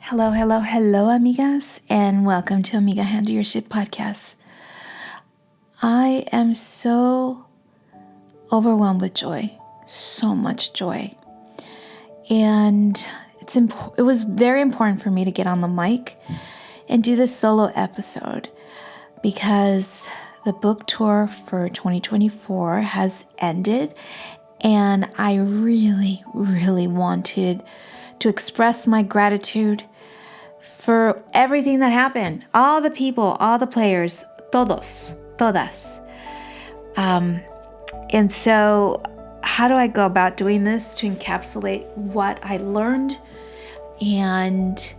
Hello, hello, hello, amigas, and welcome to Amiga Handle Your Shit podcast. I am so overwhelmed with joy, so much joy. And it was very important for me to get on the mic and do this solo episode because the book tour for 2024 has ended, and I really, really wanted to express my gratitude for everything that happened. All the people, all the players, todas. And so how do I go about doing this to encapsulate what I learned and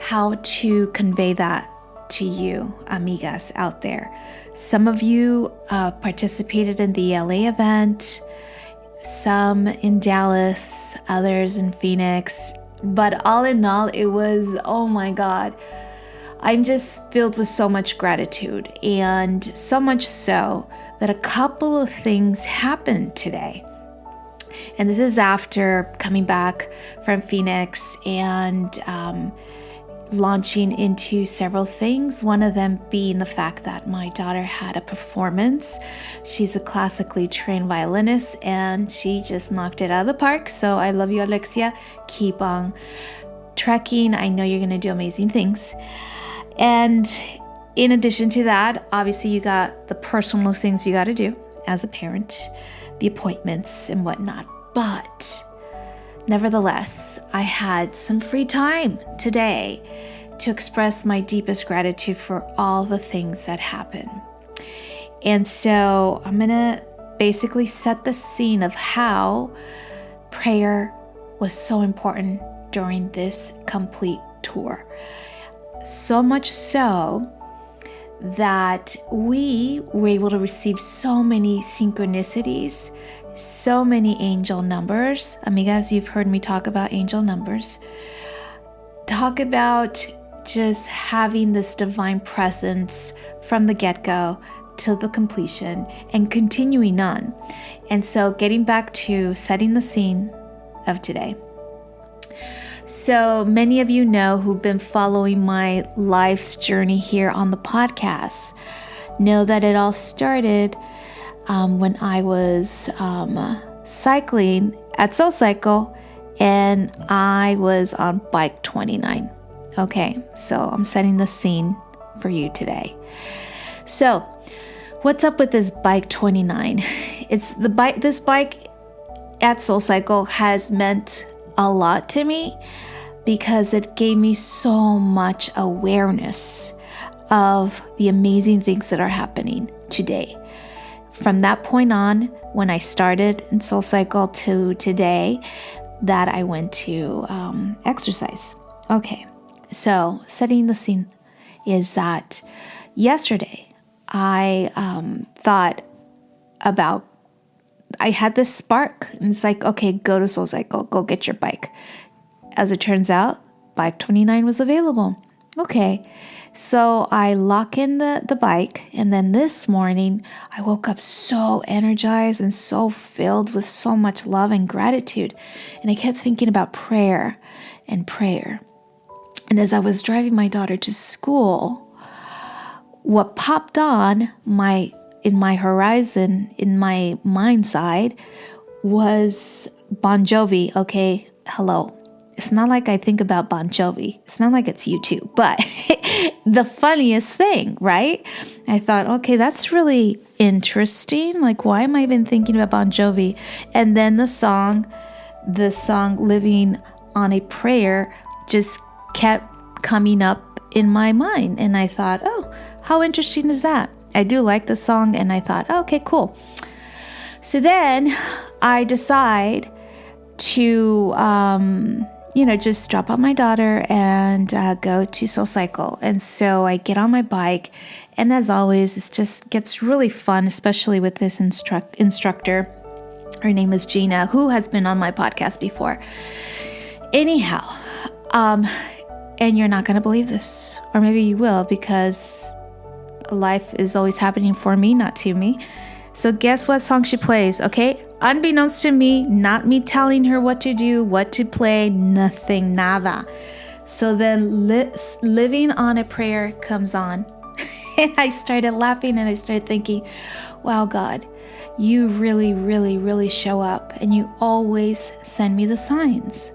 how to convey that to you, amigas out there? Some of you participated in the LA event, some in Dallas, others in Phoenix. But all in all, it was, oh my God, I'm just filled with so much gratitude, and so much so that a couple of things happened today. And this is after coming back from Phoenix and launching into several things. One of them being the fact that my daughter had a performance. She's a classically trained violinist and she just knocked it out of the park. So I love you, Alexia. Keep on trekking. I know you're going to do amazing things. And in addition to that, obviously you got the personal things you got to do as a parent, the appointments and whatnot. But nevertheless, I had some free time today to express my deepest gratitude for all the things that happened. And so I'm going to basically set the scene of how prayer was so important during this complete tour. So much so that we were able to receive so many synchronicities, so many angel numbers. Amigas, you've heard me talk about angel numbers. Talk about just having this divine presence from the get-go to the completion and continuing on. And so getting back to setting the scene of today. So many of you know who've been following my life's journey here on the podcast know that it all started when I was cycling at SoulCycle, and I was on bike 29. Okay, so I'm setting the scene for you today. So, what's up with this bike 29? It's the bike. This bike at SoulCycle has meant a lot to me because it gave me so much awareness of the amazing things that are happening today. From that point on, when I started in SoulCycle to today, that I went to exercise. Okay, so setting the scene is that yesterday I thought about, I had this spark, and it's like, okay, go to SoulCycle, go get your bike. As it turns out, bike 29 was available. Okay, so I lock in the bike, and then this morning I woke up so energized and so filled with so much love and gratitude. And I kept thinking about prayer. And as I was driving my daughter to school, what popped on in my horizon, in my mind side, was Bon Jovi. Okay, hello. It's not like I think about Bon Jovi. It's not like it's YouTube, but the funniest thing, right? I thought, okay, that's really interesting. Like, why am I even thinking about Bon Jovi? And then the song Living on a Prayer just kept coming up in my mind. And I thought, oh, how interesting is that? I do like the song, and I thought, okay, cool. So then I decide to just drop out my daughter and go to SoulCycle. And so I get on my bike, and as always, it just gets really fun, especially with this instructor. Her name is Gina, who has been on my podcast before. Anyhow, and you're not going to believe this, or maybe you will, because life is always happening for me, not to me. So guess what song she plays, okay? Unbeknownst to me, not me telling her what to do, what to play, nothing, nada. So then living on a prayer comes on. And I started laughing and I started thinking, wow, God, you really, really, really show up and you always send me the signs.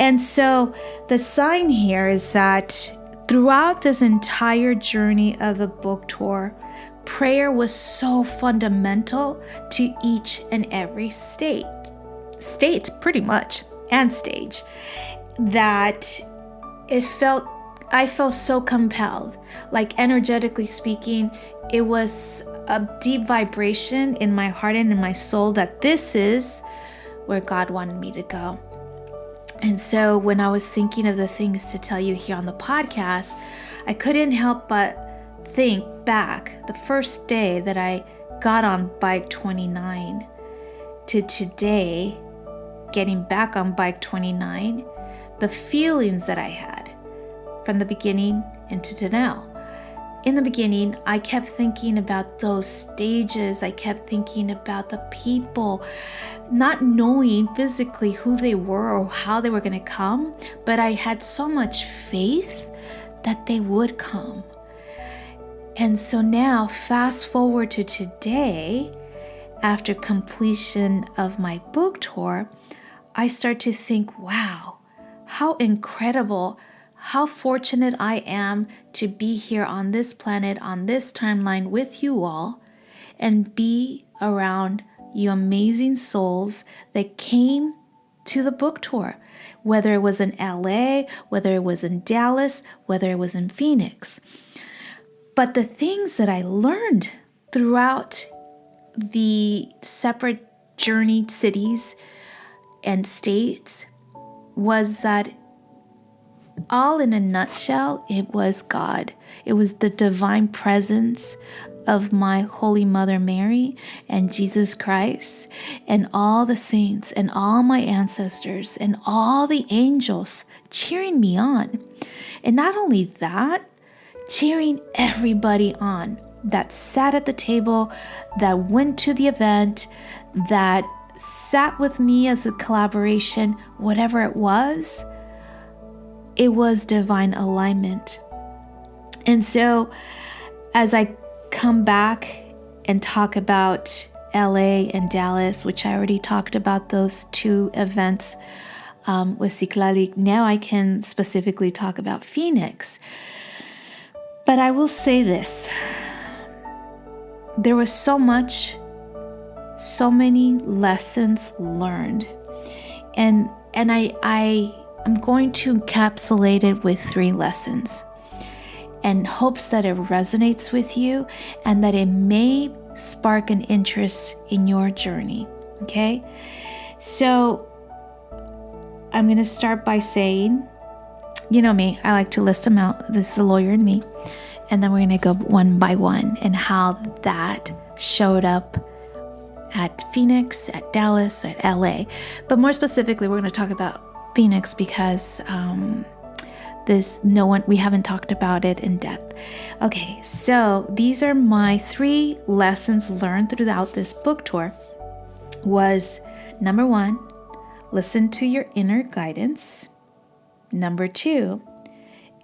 And so the sign here is that throughout this entire journey of the book tour, prayer was so fundamental to each and every state pretty much, and stage, that I felt so compelled. Like, energetically speaking, it was a deep vibration in my heart and in my soul that this is where God wanted me to go. And so when I was thinking of the things to tell you here on the podcast, I couldn't help but think back the first day that I got on bike 29 to today, getting back on bike 29, the feelings that I had from the beginning into now. In the beginning, I kept thinking about those stages. I kept thinking about the people, not knowing physically who they were or how they were going to come, but I had so much faith that they would come. And so now, fast forward to today, after completion of my book tour, I start to think, wow, how incredible, how fortunate I am to be here on this planet, on this timeline with you all, and be around you amazing souls that came to the book tour, whether it was in LA, whether it was in Dallas, whether it was in Phoenix. But the things that I learned throughout the separate journeyed cities and states was that, all in a nutshell, it was God. It was the divine presence of my Holy Mother Mary and Jesus Christ and all the saints and all my ancestors and all the angels cheering me on. And not only that, cheering everybody on that sat at the table, that went to the event, that sat with me as a collaboration, whatever it was divine alignment. And so as I come back and talk about LA and Dallas, which I already talked about those two events with Citlali, now I can specifically talk about Phoenix. But I will say this, there was so many lessons learned. And I'm going to encapsulate it with 3 lessons in hopes that it resonates with you and that it may spark an interest in your journey. Okay? So I'm going to start by saying, you know me, I like to list them out. This is the lawyer in me. And then we're going to go one by one and how that showed up at Phoenix, at Dallas, at LA. But more specifically, we're going to talk about Phoenix because we haven't talked about it in depth. Okay, so these are my 3 lessons learned throughout this book tour. Was number 1, listen to your inner guidance. Number 2,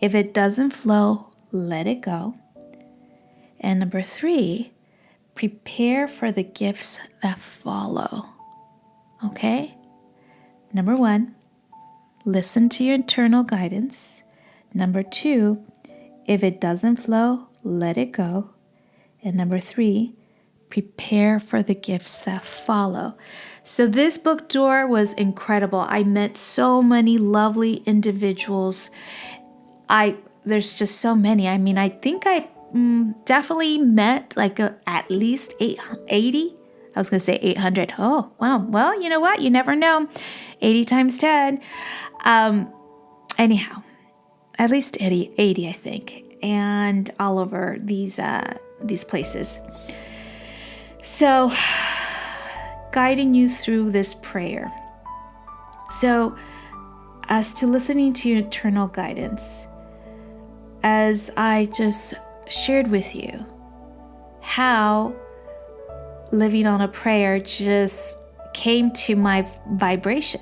if it doesn't flow, let it go. And number 3, prepare for the gifts that follow. Okay? Number 1, listen to your internal guidance. Number 2, if it doesn't flow, let it go. And number 3, prepare for the gifts that follow. So this book tour was incredible. I met so many lovely individuals. There's just so many. I mean, I think I definitely met at least 80. I was going to say 800. Oh, wow. Well, you know what? You never know. 80 times 10. Anyhow, at least 80, I think. And all over these places. So, guiding you through this prayer. So, as to listening to your internal guidance, as I just shared with you how living on a prayer just came to my vibration.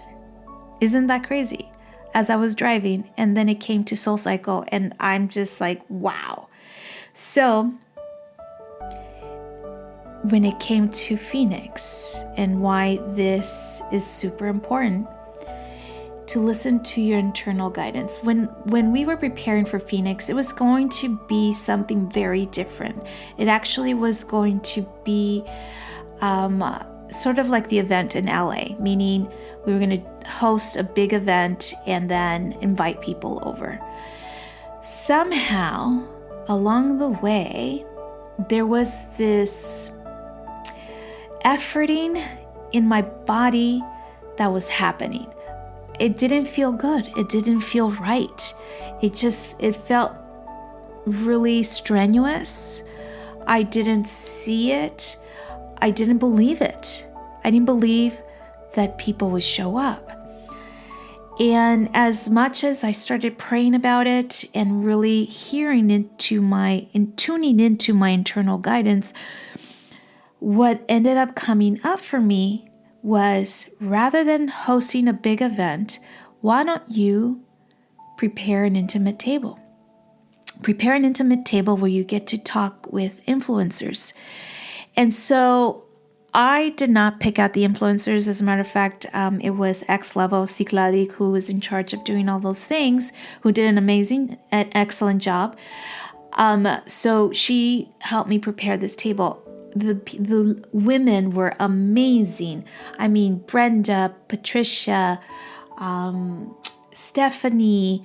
Isn't that crazy? as I was driving, and then it came to SoulCycle, and I'm just like, wow. So when it came to Phoenix and why this is super important, to listen to your internal guidance. When we were preparing for Phoenix, it was going to be something very different. It actually was going to be sort of like the event in LA, meaning we were going to host a big event and then invite people over. Somehow, along the way, there was this efforting in my body that was happening. It didn't feel good. It didn't feel right. It felt really strenuous. I didn't see it. I didn't believe it. I didn't believe that people would show up. And as much as I started praying about it and really tuning into my internal guidance, what ended up coming up for me was, rather than hosting a big event, why don't you prepare an intimate table? Prepare an intimate table where you get to talk with influencers. And so I did not pick out the influencers. As a matter of fact, it was ex-level Ciklalik who was in charge of doing all those things, who did an excellent job. So she helped me prepare this table. The women were amazing. I mean, Brenda, Patricia, Stephanie.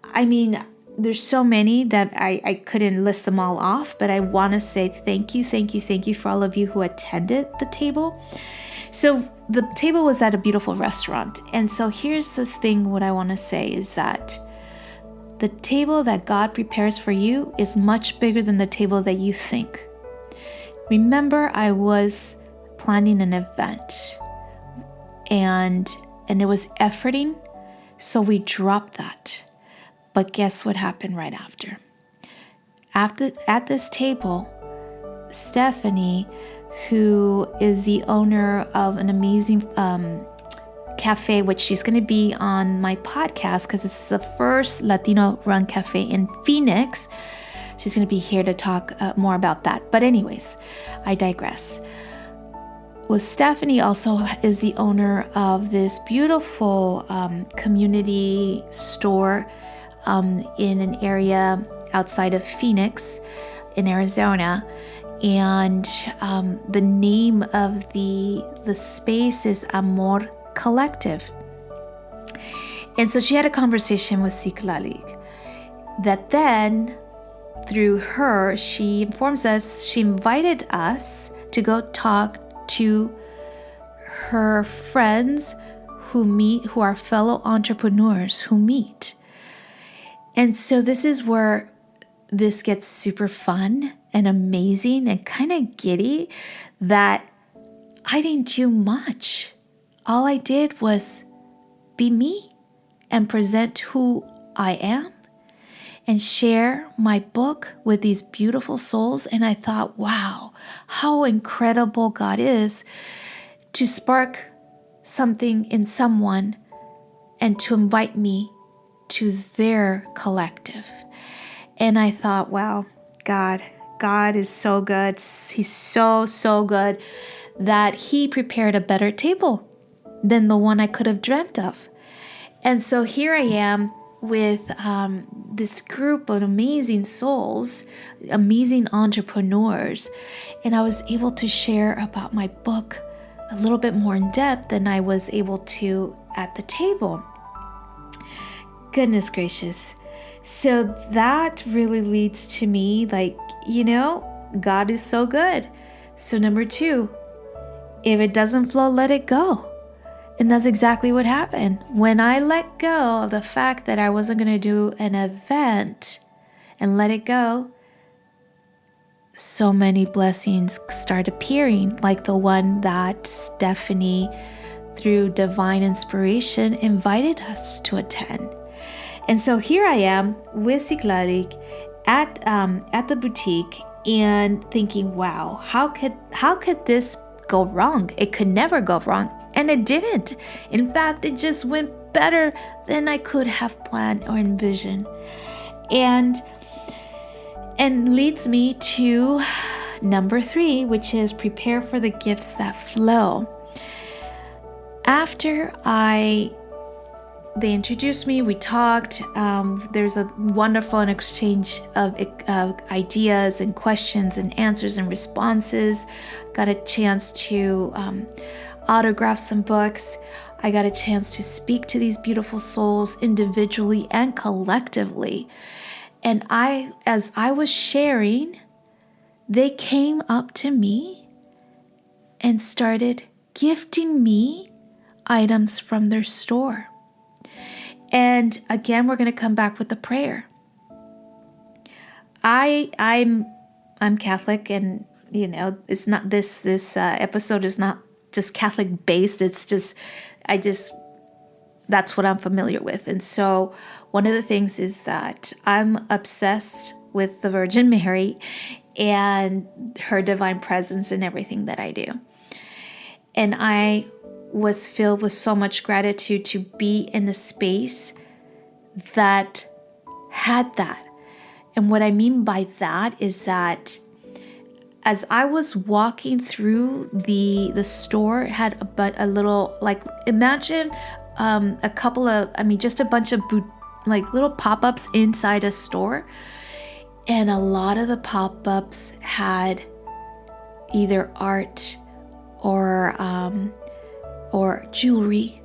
I mean, there's so many that I couldn't list them all off, but I want to say thank you for all of you who attended the table. So the table was at a beautiful restaurant. And so here's the thing, what I want to say is that the table that God prepares for you is much bigger than the table that you think. Remember, I was planning an event and it was efforting, so we dropped that. But guess what happened right after? At this table, Stephanie, who is the owner of an amazing cafe, which she's going to be on my podcast because it's the first Latino-run cafe in Phoenix. She's going to be here to talk more about that. But anyways, I digress. Well, Stephanie also is the owner of this beautiful community store in an area outside of Phoenix in Arizona. And the name of the space is Amor Collective. And so she had a conversation with Ciklalik that then, through her, she invited us to go talk to her friends who are fellow entrepreneurs who meet. And so this is where this gets super fun and amazing and kind of giddy, that I didn't do much. All I did was be me and present who I am and share my book with these beautiful souls. And I thought, wow, how incredible God is to spark something in someone and to invite me to their collective. And I thought, wow, God is so good. He's so good that he prepared a better table than the one I could have dreamt of. And so here I am with this group of amazing souls, amazing entrepreneurs, and I was able to share about my book a little bit more in depth than I was able to at the table. Goodness gracious. So that really leads to me, God is so good. So number 2, if it doesn't flow, let it go. And that's exactly what happened. When I let go of the fact that I wasn't going to do an event and let it go, so many blessings start appearing, like the one that Stephanie, through divine inspiration, invited us to attend. And so here I am with Ciklalik at the boutique and thinking, wow, how could this go wrong? It could never go wrong. And it didn't. In fact, it just went better than I could have planned or envisioned. And leads me to number 3, which is prepare for the gifts that flow. After they introduced me, we talked. There's a wonderful exchange of ideas and questions and answers and responses. Got a chance to autograph some books. I got a chance to speak to these beautiful souls individually and collectively. And as I was sharing, they came up to me and started gifting me items from their store. And again, we're going to come back with a prayer. I'm Catholic, and it's not this episode is not just Catholic based. It's just that's what I'm familiar with. And so one of the things is that I'm obsessed with the Virgin Mary and her divine presence in everything that I do. And I was filled with so much gratitude to be in a space that had that. And what I mean by that is that as I was walking through the store, it had a little, like, imagine a couple of, just a bunch of little pop-ups inside a store. And a lot of the pop-ups had either art or jewelry,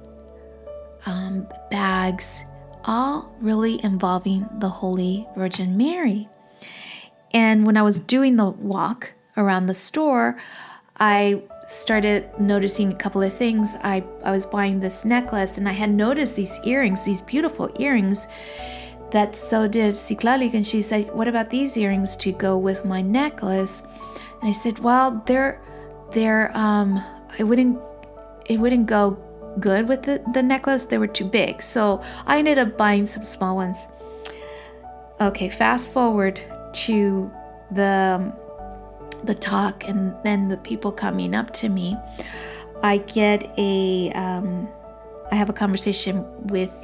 bags, all really involving the Holy Virgin Mary. And when I was doing the walk around the store, I started noticing a couple of things. I was buying this necklace, and I had noticed these earrings, these beautiful earrings, that so did Citlali. And she said, what about these earrings to go with my necklace? And I said, well, it wouldn't go good with the necklace. They were too big. So I ended up buying some small ones. Okay, fast forward to the talk, and then the people coming up to me. I have a conversation with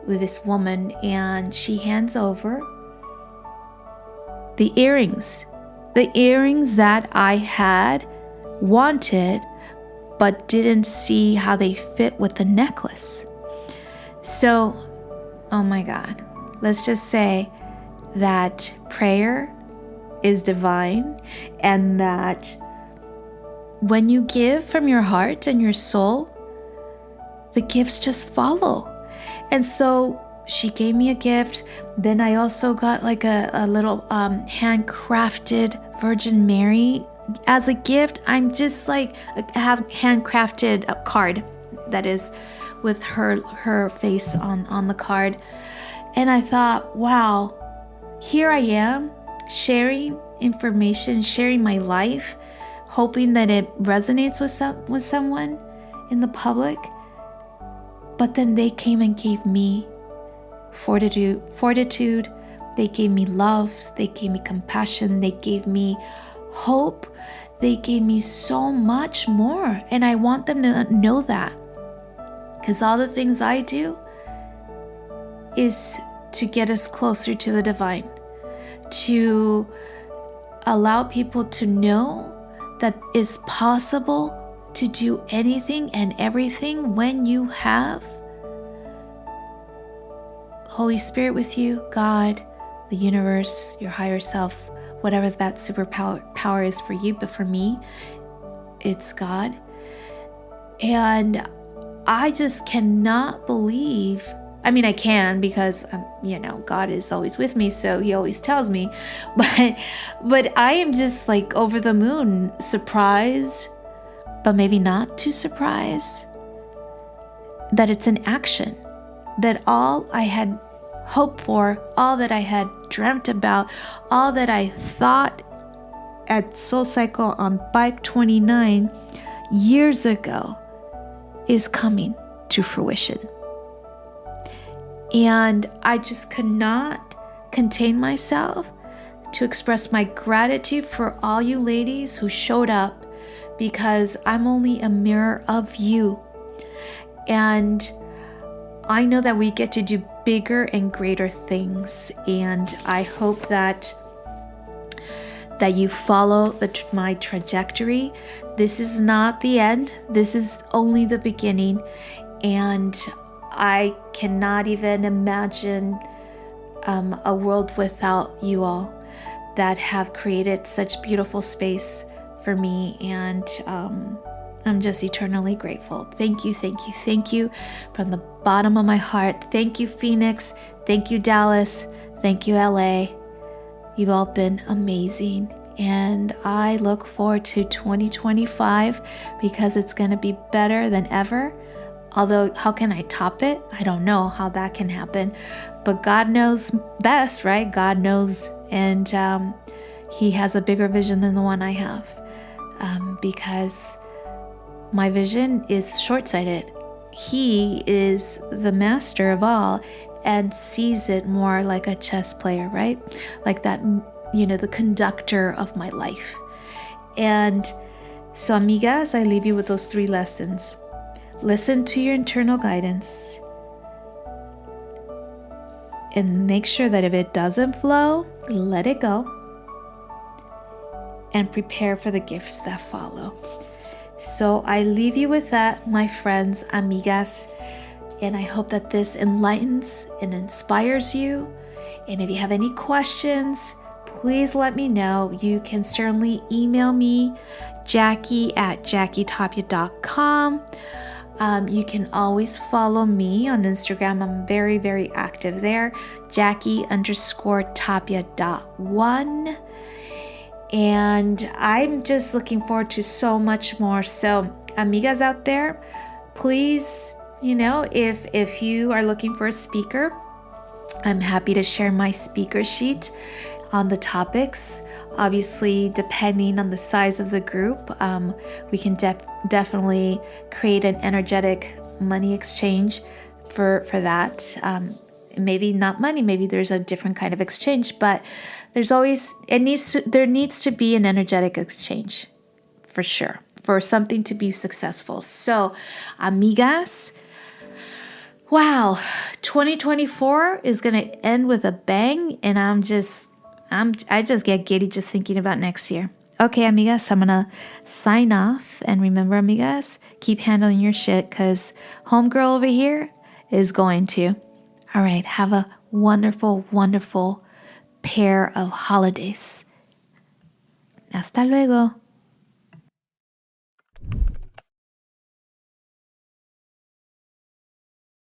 this woman, and she hands over the earrings that I had wanted, but didn't see how they fit with the necklace. So, oh my God, let's just say that prayer is divine, and that when you give from your heart and your soul, the gifts just follow. And so she gave me a gift. Then I also got like a little handcrafted Virgin Mary as a gift. I'm just like, I have handcrafted a card that is with her face on the card. And I thought, wow, here I am sharing information, sharing my life, hoping that it resonates with someone in the public. But then they came and gave me fortitude. They gave me love. They gave me compassion. They gave me hope. They gave me so much more. And I want them to know that. Because all the things I do is to get us closer to the divine. To allow people to know that it's possible to do anything and everything when you have Holy Spirit with you, God, the universe, your higher self, whatever that superpower is for you. But for me, it's God. And I just cannot believe, I can, because God is always with me, so he always tells me, but I am just like over the moon, surprised, but maybe not too surprised that it's an action, that all I had hoped for, all that I had dreamt about, all that I thought at Soul Cycle on Bike 29 years ago is coming to fruition. And I just could not contain myself to express my gratitude for all you ladies who showed up, because I'm only a mirror of you. And I know that we get to do bigger and greater things, and I hope that you follow my trajectory. This is not the end. This is only the beginning, and I cannot even imagine a world without you all that have created such beautiful space for me, and I'm just eternally grateful. Thank you, thank you, thank you from the bottom of my heart. Thank you, Phoenix. Thank you, Dallas. Thank you, LA. You've all been amazing, and I look forward to 2025 because it's going to be better than ever. Although, how can I top it? I don't know how that can happen, but God knows best, right? God knows, and He has a bigger vision than the one I have, because my vision is short-sighted. He is the master of all and sees it more like a chess player, right? Like that, the conductor of my life. And so, amigas, I leave you with those 3 lessons. Listen to your internal guidance and make sure that if it doesn't flow, let it go and prepare for the gifts that follow. So I leave you with that, my friends, amigas, and I hope that this enlightens and inspires you. And if you have any questions, please let me know. You can certainly email me, Jackie@JackieTapia.com. You can always follow me on Instagram. I'm very, very active there. Jackie_Tapia.1. And I'm just looking forward to so much more. So, amigas out there, please, if you are looking for a speaker, I'm happy to share my speaker sheet on the topics. Obviously, depending on the size of the group, we can definitely create an energetic money exchange for that. Maybe not money, maybe there's a different kind of exchange, but there needs to be an energetic exchange for sure, for something to be successful. So, amigas, wow, 2024 is going to end with a bang, and I just get giddy just thinking about next year. Okay, amigas, I'm going to sign off, and remember, amigas, keep handling your shit, because homegirl over here is going to. All right, have a wonderful, wonderful pair of holidays. Hasta luego.